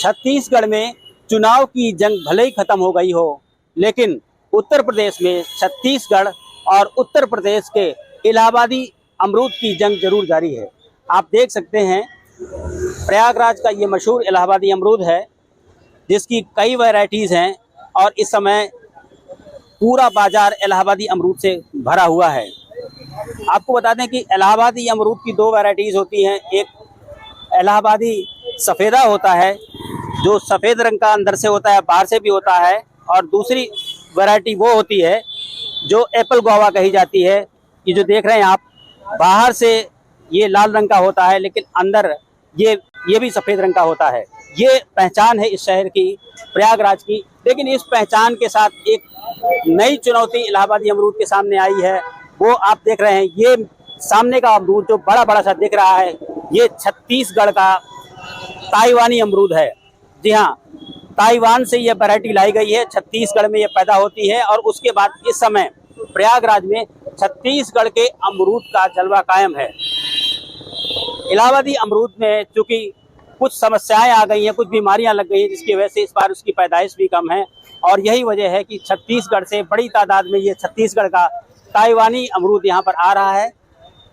छत्तीसगढ़ में चुनाव की जंग भले ही खत्म हो गई हो, लेकिन उत्तर प्रदेश में छत्तीसगढ़ और उत्तर प्रदेश के इलाहाबादी अमरूद की जंग जरूर जारी है। आप देख सकते हैं प्रयागराज का ये मशहूर इलाहाबादी अमरूद है, जिसकी कई वैरायटीज़ हैं और इस समय पूरा बाजार इलाहाबादी अमरूद से भरा हुआ है। आपको बता दें कि इलाहाबादी अमरूद की दो वैरायटीज़ होती हैं। एक इलाहाबादी सफ़ेदा होता है, जो सफ़ेद रंग का अंदर से होता है, बाहर से भी होता है, और दूसरी वैरायटी वो होती है जो एप्पल गुआवा कही जाती है। ये जो देख रहे हैं आप, बाहर से ये लाल रंग का होता है, लेकिन अंदर ये भी सफ़ेद रंग का होता है। ये पहचान है इस शहर की, प्रयागराज की। लेकिन इस पहचान के साथ एक नई चुनौती इलाहाबादी अमरूद के सामने आई है। वो आप देख रहे हैं, ये सामने का अमरूद जो बड़ा बड़ा सा दिख रहा है, ये छत्तीसगढ़ का ताइवानी अमरूद है। जी हाँ, ताइवान से ये वैरायटी लाई गई है, छत्तीसगढ़ में ये पैदा होती है और उसके बाद इस समय प्रयागराज में छत्तीसगढ़ के अमरूद का जलवा कायम है। इलाहाबादी अमरूद में चूंकि कुछ समस्याएं आ गई हैं, कुछ बीमारियां लग गई हैं, जिसकी वजह से इस बार उसकी पैदाइश भी कम है, और यही वजह है कि छत्तीसगढ़ से बड़ी तादाद में ये छत्तीसगढ़ का ताइवानी अमरूद यहाँ पर आ रहा है,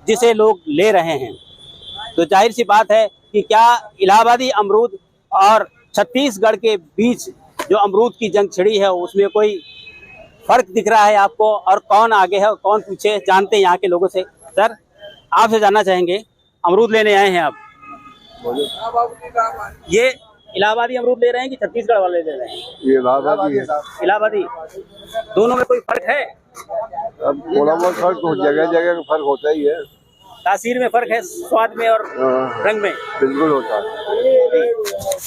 जिसे लोग ले रहे हैं। तो जाहिर सी बात है कि क्या इलाहाबादी अमरूद और छत्तीसगढ़ के बीच जो अमरूद की जंग छिड़ी है, उसमें कोई फर्क दिख रहा है आपको, और कौन आगे है और कौन पीछे, जानते हैं यहाँ के लोगों से। सर, आपसे जानना चाहेंगे, अमरूद लेने आए हैं आप, ये इलाहाबादी अमरूद ले रहे हैं कि छत्तीसगढ़ वाले ले रहे हैं? ये इलाहाबादी है। इलाहाबादी, दोनों में कोई फर्क है? अब थोड़ा बहुत फर्क जगह जगह का फर्क होता ही है। तासीर में फर्क है, स्वाद में और रंग में बिल्कुल होता है।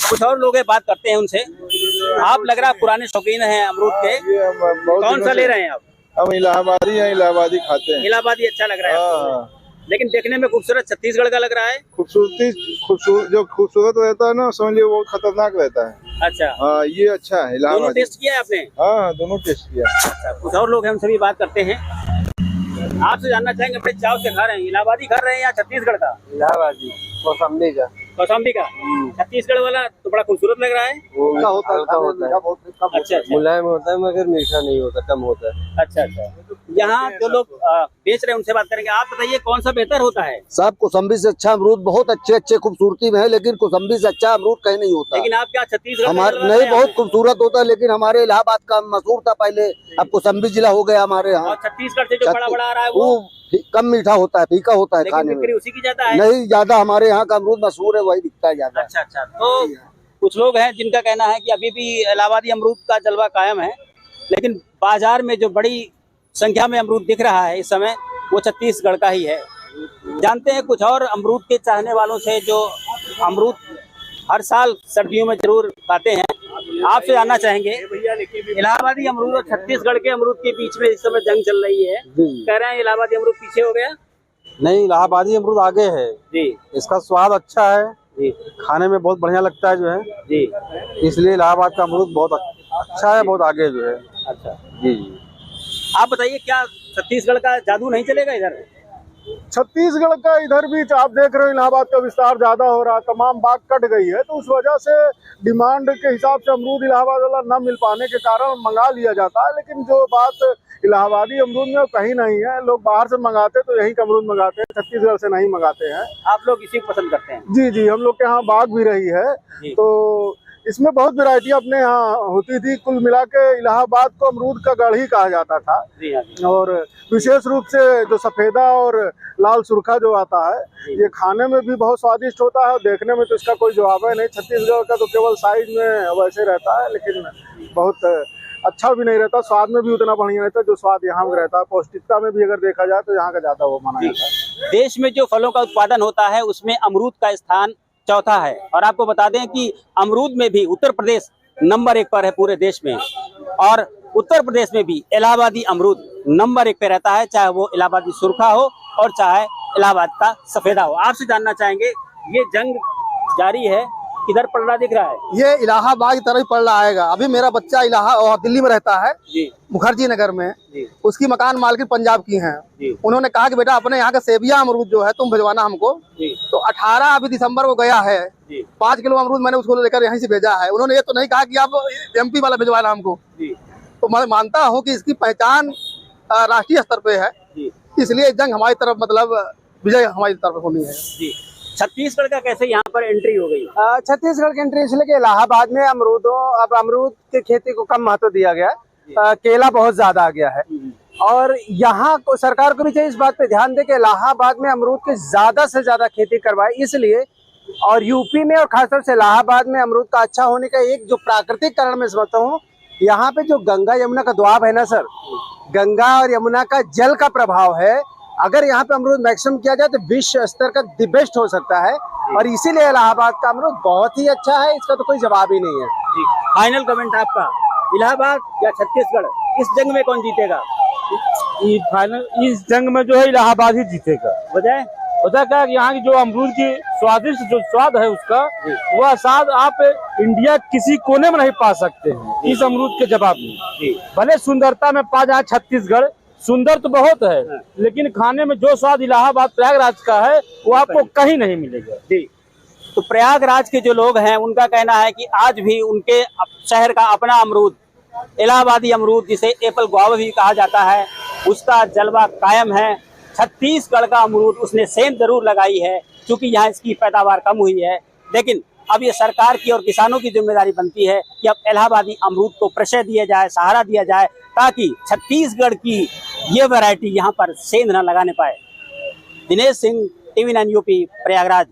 कुछ और लोग बात करते हैं उनसे। आप लग रहा है पुराने शौकीन हैं अमरूद के, कौन सा ले रहे हैं आप? हम इलाहाबादी हैं, इलाहाबादी खाते हैं। इलाहाबादी अच्छा लग रहा है, लेकिन देखने में खूबसूरत छत्तीसगढ़ का लग रहा है। जो खूबसूरत रहता है ना, समझिए वो खतरनाक रहता है। अच्छा, हाँ, ये अच्छा है इलाहाबादी। दोनों टेस्ट किया है आपने? हाँ, दोनों टेस्ट किया। अच्छा, कुछ और लोग हैं, उनसे भी बात करते हैं। आपसे जानना चाहेंगे, बड़े चाव से खा रहे हैं, इलाहाबादी खा रहे हैं या छत्तीसगढ़ का? इलाहाबादी, कौशाम्बी का। कौशाम्बी का। छत्तीसगढ़ वाला तो बड़ा खूबसूरत लग रहा है। हल्का होता है, अच्छा, मुलायम होता है, मगर मीठा नहीं होता, कम होता है। अच्छा। यहाँ जो लोग बेच रहे हैं उनसे बात करेंगे। आप बताइए कौन सा बेहतर होता है? साहब, कौशाम्बी से अच्छा अमरूद बहुत अच्छे खूबसूरती में है, लेकिन कौशाम्बी से अच्छा अमरूद कहीं नहीं होता। लेकिन आप क्या छत्तीसगढ़ हमारे नहीं, बहुत खूबसूरत होता है, लेकिन हमारे इलाहाबाद का मशहूर था पहले, अब कौशाम्बी जिला हो गया हमारे यहाँ। और छत्तीसगढ़ से जो बड़ा बड़ा आ रहा है वो कम मीठा होता है, फीका होता है खाने में। उसी की ज्यादा है? नहीं, ज्यादा हमारे यहाँ का अमरूद मशहूर है, वही दिखता है ज्यादा। अच्छा। तो कुछ लोग हैं जिनका कहना है कि अभी भी इलाहाबादी अमरूद का जलवा कायम है, लेकिन बाजार में जो बड़ी संख्या में अमरूद दिख रहा है इस समय, वो छत्तीसगढ़ का ही है। जानते हैं कुछ और अमरूद के चाहने वालों से, जो अमरूद हर साल सर्दियों में जरूर खाते हैं। आपसे जानना चाहेंगे, इलाहाबादी अमरूद और छत्तीसगढ़ के अमरूद के बीच में इस समय जंग चल रही है, कह रहे हैं इलाहाबादी अमरूद पीछे हो गया? नहीं, इलाहाबादी अमरूद आगे है जी। इसका स्वाद अच्छा है जी, खाने में बहुत बढ़िया लगता है जो है जी, इसलिए इलाहाबाद का अमरूद बहुत अच्छा है, बहुत आगे जो है। अच्छा जी। आप बताइए, क्या छत्तीसगढ़ का जादू नहीं चलेगा इधर? छत्तीसगढ़ का इधर भी आप देख रहे हो, इलाहाबाद का विस्तार ज्यादा हो रहा है, तमाम बाग कट गई है, तो उस वजह से डिमांड के हिसाब से अमरूद इलाहाबाद वाला न मिल पाने के कारण मंगा लिया जाता है। लेकिन जो बात इलाहाबादी अमरूद में कहीं नहीं है, लोग बाहर से मंगाते तो यहीं का अमरूद मंगाते हैं, छत्तीसगढ़ से नहीं मंगाते हैं। आप लोग इसी को पसंद करते हैं? जी, हम लोग के यहाँ बाग भी रही है, तो इसमें बहुत वैरायटी अपने यहाँ होती थी। कुल मिला के इलाहाबाद को अमरूद का गढ़ ही कहा जाता था। और विशेष रूप से जो सफेदा और लाल सुरखा जो आता है, ये खाने में भी बहुत स्वादिष्ट होता है और देखने में तो इसका कोई जवाब है नहीं। छत्तीसगढ़ का तो केवल साइज में वैसे रहता है, लेकिन बहुत अच्छा भी नहीं रहता, स्वाद में भी उतना बढ़िया रहता है जो स्वाद यहाँ में रहता है। पौष्टिकता में भी अगर देखा जाए तो यहाँ का ज्यादा वो माना जाता है। देश में जो फलों का उत्पादन होता है उसमें अमरूद का स्थान चौथा है, और आपको बता दें कि अमरूद में भी उत्तर प्रदेश नंबर 1 पर है पूरे देश में, और उत्तर प्रदेश में भी इलाहाबादी अमरूद नंबर 1 पे रहता है, चाहे वो इलाहाबादी सुरखा हो और चाहे इलाहाबाद का सफेदा हो। आपसे जानना चाहेंगे, ये जंग जारी है, किधर पड़ रहा दिख रहा है? ये इलाहाबाद की तरफ ही पड़ रहा आएगा। अभी मेरा बच्चा दिल्ली में रहता है, जी मुखर्जी नगर में। जी उसकी मकान मालकिन पंजाब की हैं। जी उन्होंने कहा कि बेटा अपने यहाँ का सेबिया अमरूद जो है तुम भिजवाना हमको। जी तो 18 अभी दिसंबर को गया है। जी 5 किलो अमरूद मैंने उसको लेकर यहीं से भेजा है। उन्होंने ये तो नहीं कहा कि आप MP वाला भिजवाना हमको। जी तो मैं मानता हूँ कि इसकी पहचान राष्ट्रीय स्तर पे है, जी इसलिए जंग हमारी तरफ मतलब विजय हमारी तरफ होनी है। जी। छत्तीसगढ़ का कैसे यहाँ पर एंट्री हो गई? छत्तीसगढ़ की एंट्री इसलिए कि इलाहाबाद में अब अमरूद की खेती को कम महत्व दिया गया है। केला बहुत ज्यादा आ गया है और यहाँ को सरकार को भी चाहिए इस बात पे ध्यान दे कि इलाहाबाद में अमरूद की ज्यादा से ज्यादा खेती करवाए। इसलिए और यूपी में और खासतौर से इलाहाबाद में अमरूद का अच्छा होने का एक जो प्राकृतिक कारण मैं समझता हूँ, यहाँ पे जो गंगा यमुना का दुआब है ना सर, गंगा और यमुना का जल का प्रभाव है। अगर यहाँ पे अमरूद मैक्सिमम किया जाए तो विश्व स्तर का द बेस्ट हो सकता है और इसीलिए इलाहाबाद का अमरूद बहुत ही अच्छा है, इसका तो कोई जवाब ही नहीं है। जी फाइनल कमेंट आपका, इलाहाबाद या छत्तीसगढ़, इस जंग में कौन जीतेगा? इस जंग में जो है इलाहाबाद ही जीतेगा। वजह पता क्या है, यहाँ की जो अमरूद की स्वादिष्ट जो स्वाद है उसका, वह स्वाद आप इंडिया किसी कोने में नहीं पा सकते हैं इस अमरूद के जवाब में। भले सुंदरता में पा जाए छत्तीसगढ़, सुंदर तो बहुत है, लेकिन खाने में जो स्वाद इलाहाबाद प्रयागराज का है वो आपको कहीं नहीं मिलेगा। जी तो प्रयागराज के जो लोग हैं उनका कहना है कि आज भी उनके शहर का अपना अमरूद, इलाहाबादी अमरूद जिसे एप्पल गुआवा भी कहा जाता है, उसका जलवा कायम है। छत्तीसगढ़ का अमरूद उसने सेंध जरूर लगाई है क्योंकि यहाँ इसकी पैदावार कम हुई है, लेकिन अब ये सरकार की और किसानों की जिम्मेदारी बनती है कि अब इलाहाबादी अमरूद को प्रशय दिया जाए, सहारा दिया जाए, ताकि छत्तीसगढ़ की ये वैरायटी यहाँ पर सेंध न लगाने पाए। Dinesh Singh, TV9 UP, Prayagraj.